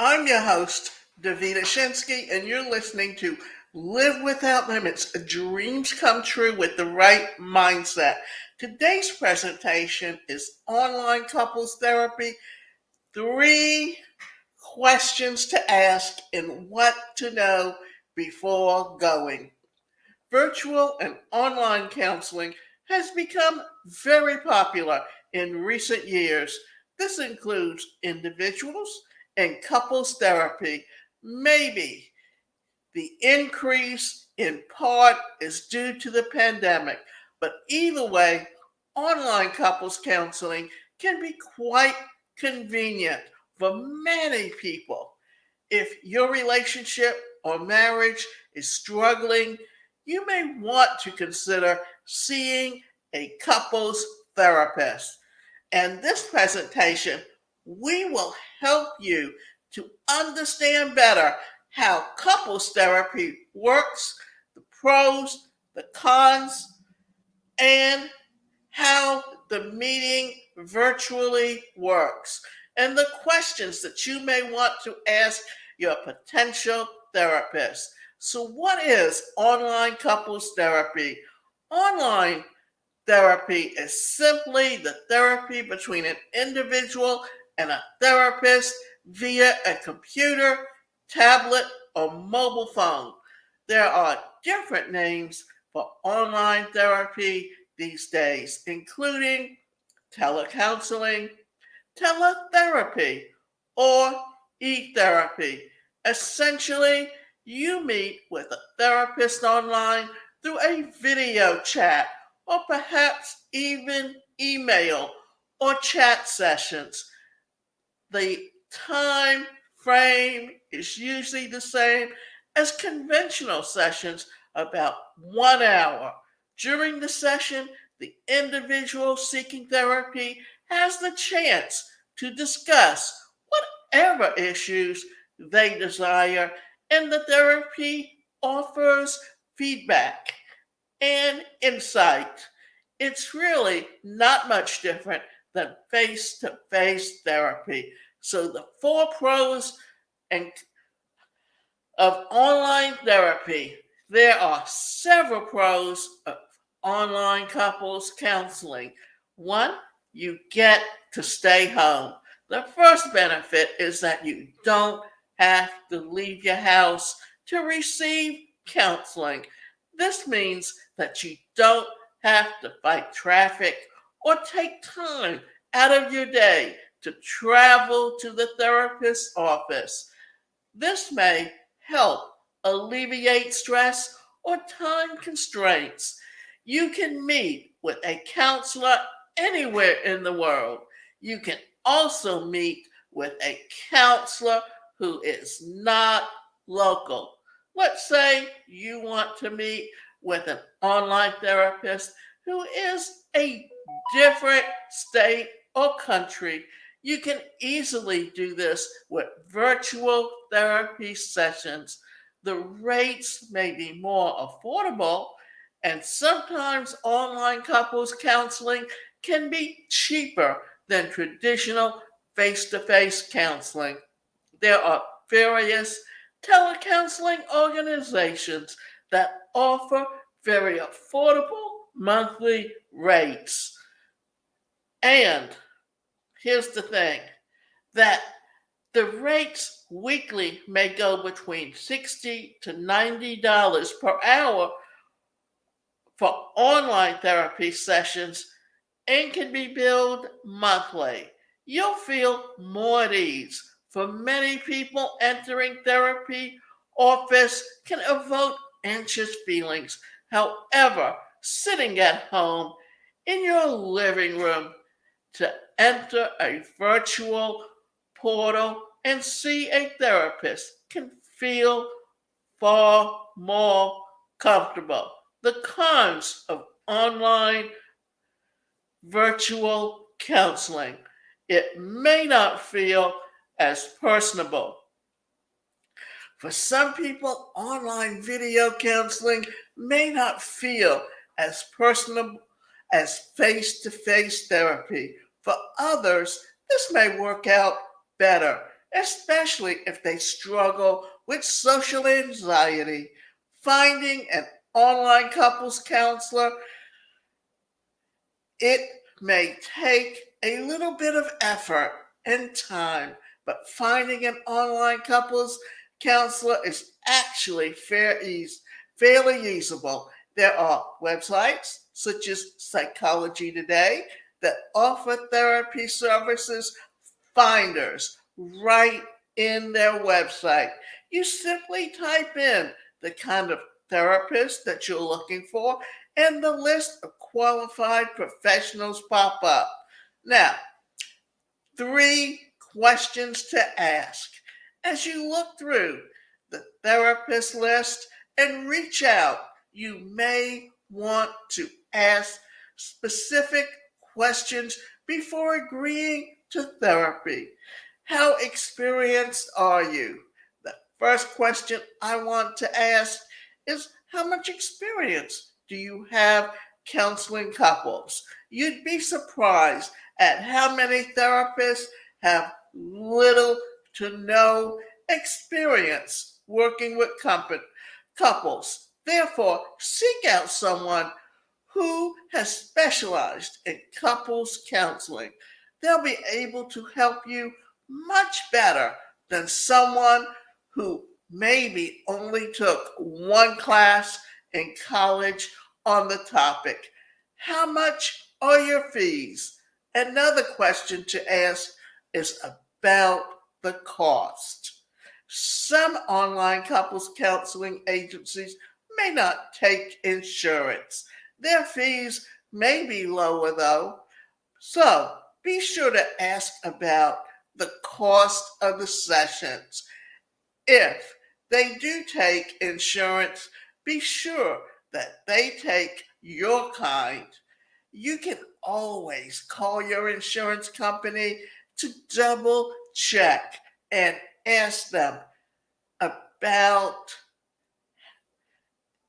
I'm your host, Davida Shinsky, and you're listening to Live Without Limits, Dreams Come True with the Right Mindset. Today's presentation is Online Couples Therapy, 3 questions to ask and what to know before going. Virtual and online counseling has become very popular in recent years. This includes individuals and couples therapy. Maybe the increase in part is due to the pandemic, but either way, online couples counseling can be quite convenient for many people. If your relationship or marriage is struggling, you may want to consider seeing a couples therapist. In this presentation, we will help you to understand better how couples therapy works, the pros, the cons, and how the meeting virtually works, and the questions that you may want to ask your potential therapist. So, what is online couples therapy? Online therapy is simply the therapy between an individual and a therapist via a computer, tablet, or mobile phone. There are different names for online therapy these days, including telecounseling, teletherapy, or e-therapy. Essentially, you meet with a therapist online through a video chat or perhaps even email or chat sessions. The time frame is usually the same as conventional sessions, about 1 hour. During the session, the individual seeking therapy has the chance to discuss whatever issues they desire, and the therapy offers feedback and insight. It's really not much different than face-to-face therapy. So the 4 pros and of online therapy. There are several pros of online couples counseling. One, you get to stay home. The first benefit is that you don't have to leave your house to receive counseling. This means that you don't have to fight traffic or take time out of your day to travel to the therapist's office. This may help alleviate stress or time constraints. You can meet with a counselor anywhere in the world. You can also meet with a counselor who is not local. Let's say you want to meet with an online therapist who is a different state or country. You can easily do this with virtual therapy sessions. The rates may be more affordable, and sometimes online couples counseling can be cheaper than traditional face to face counseling. There are various telecounseling organizations that offer very affordable monthly rates. And here's the thing, that the rates weekly may go between $60 to $90 per hour for online therapy sessions and can be billed monthly. You'll feel more at ease. For many people, entering therapy office can evoke anxious feelings. However, sitting at home in your living room to enter a virtual portal and see a therapist can feel far more comfortable. The cons of online virtual counseling: it may not feel as personable. For some people, online video counseling may not feel as personal as face to face therapy. For others, this may work out better. especially if they struggle with social anxiety. Finding an online couples counselor, it may take a little bit of effort and time, but finding an online couples counselor is actually fairly usable. There are websites such as Psychology Today that offer therapy services finders right in their website. You simply type in the kind of therapist that you're looking for, and the list of qualified professionals pop up. Now, three questions to ask as you look through the therapist list and reach out. You may want to ask specific questions before agreeing to therapy. How experienced are you? The first question I want to ask is, how much experience do you have counseling couples? You'd be surprised at how many therapists have little to no experience working with couples. Therefore, seek out someone who has specialized in couples counseling. They'll be able to help you much better than someone who maybe only took one class in college on the topic. How much are your fees? Another question to ask is about the cost. Some online couples counseling agencies may not take insurance. Their fees may be lower though. So be sure to ask about the cost of the sessions. If they do take insurance, be sure that they take your kind. You can always call your insurance company to double check and ask them about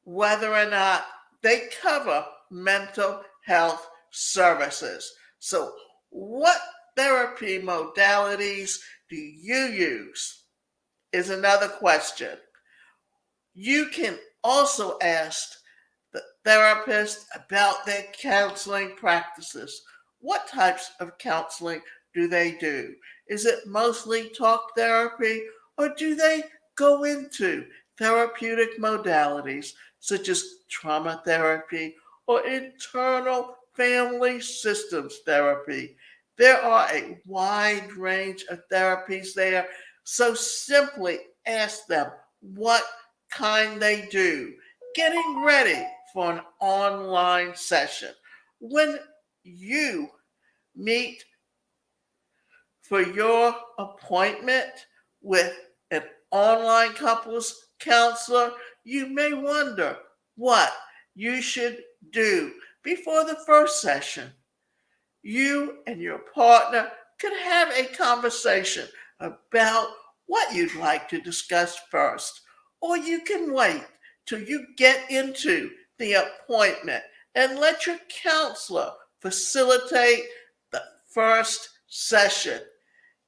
whether or not they cover mental health services. So, what therapy modalities do you use? Is another question. You can also ask the therapist about their counseling practices. What types of counseling do they do? Is it mostly talk therapy, or do they go into therapeutic modalities such as trauma therapy or internal family systems therapy? There are a wide range of therapies there, so simply ask them what kind they do. Getting ready for an online session. When you meet for your appointment with an online couples counselor, you may wonder what you should do before the first session. You and your partner could have a conversation about what you'd like to discuss first, or you can wait till you get into the appointment and let your counselor facilitate the first session.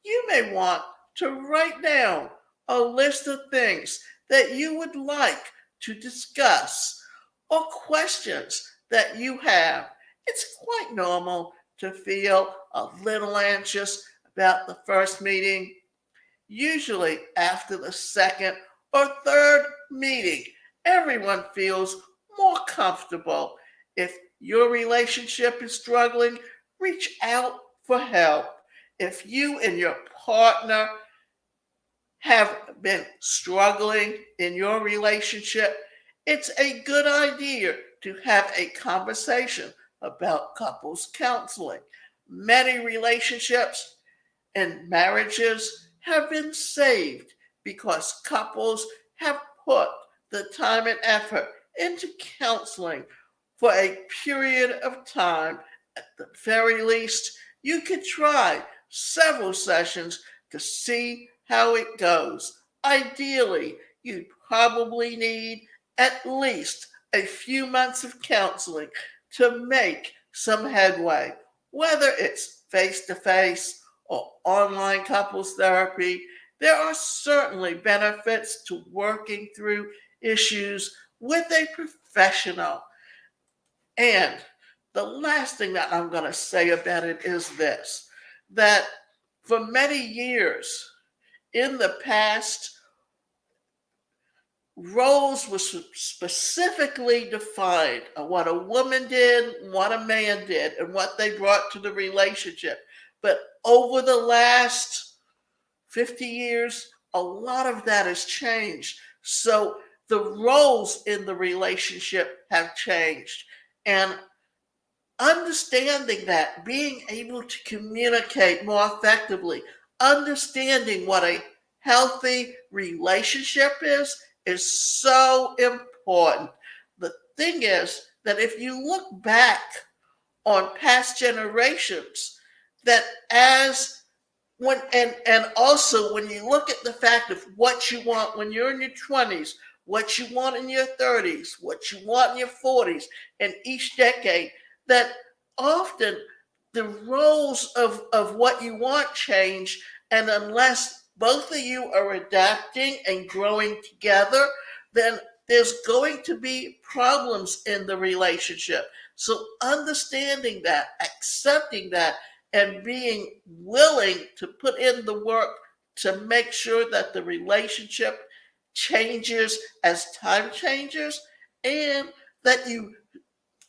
You may want to write down a list of things that you would like to discuss or questions that you have. It's quite normal to feel a little anxious about the first meeting. Usually, after the second or third meeting, everyone feels more comfortable. If your relationship is struggling, reach out for help. If you and your partner have been struggling in your relationship, it's a good idea to have a conversation about couples counseling. Many relationships and marriages have been saved because couples have put the time and effort into counseling for a period of time. At the very least, you could try several sessions to see how it goes. Ideally, you'd probably need at least a few months of counseling to make some headway, whether it's face to face or online couples therapy. There are certainly benefits to working through issues with a professional. And the last thing that I'm going to say about it is this, that for many years in the past, roles were specifically defined of what a woman did, what a man did, and what they brought to the relationship. But over the last 50 years, a lot of that has changed. So the roles in the relationship have changed. And understanding that, being able to communicate more effectively, understanding what a healthy relationship is so important. The thing is that if you look back on past generations, that as and also when you look at the fact of what you want when you're in your 20s, what you want in your 30s, what you want in your 40s, and each decade, that often the roles of what you want change, and unless both of you are adapting and growing together, then there's going to be problems in the relationship. So understanding that, accepting that, and being willing to put in the work to make sure that the relationship changes as time changes, and that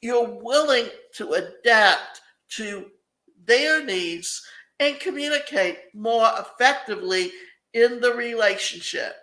you're willing to adapt to their needs and communicate more effectively in the relationship.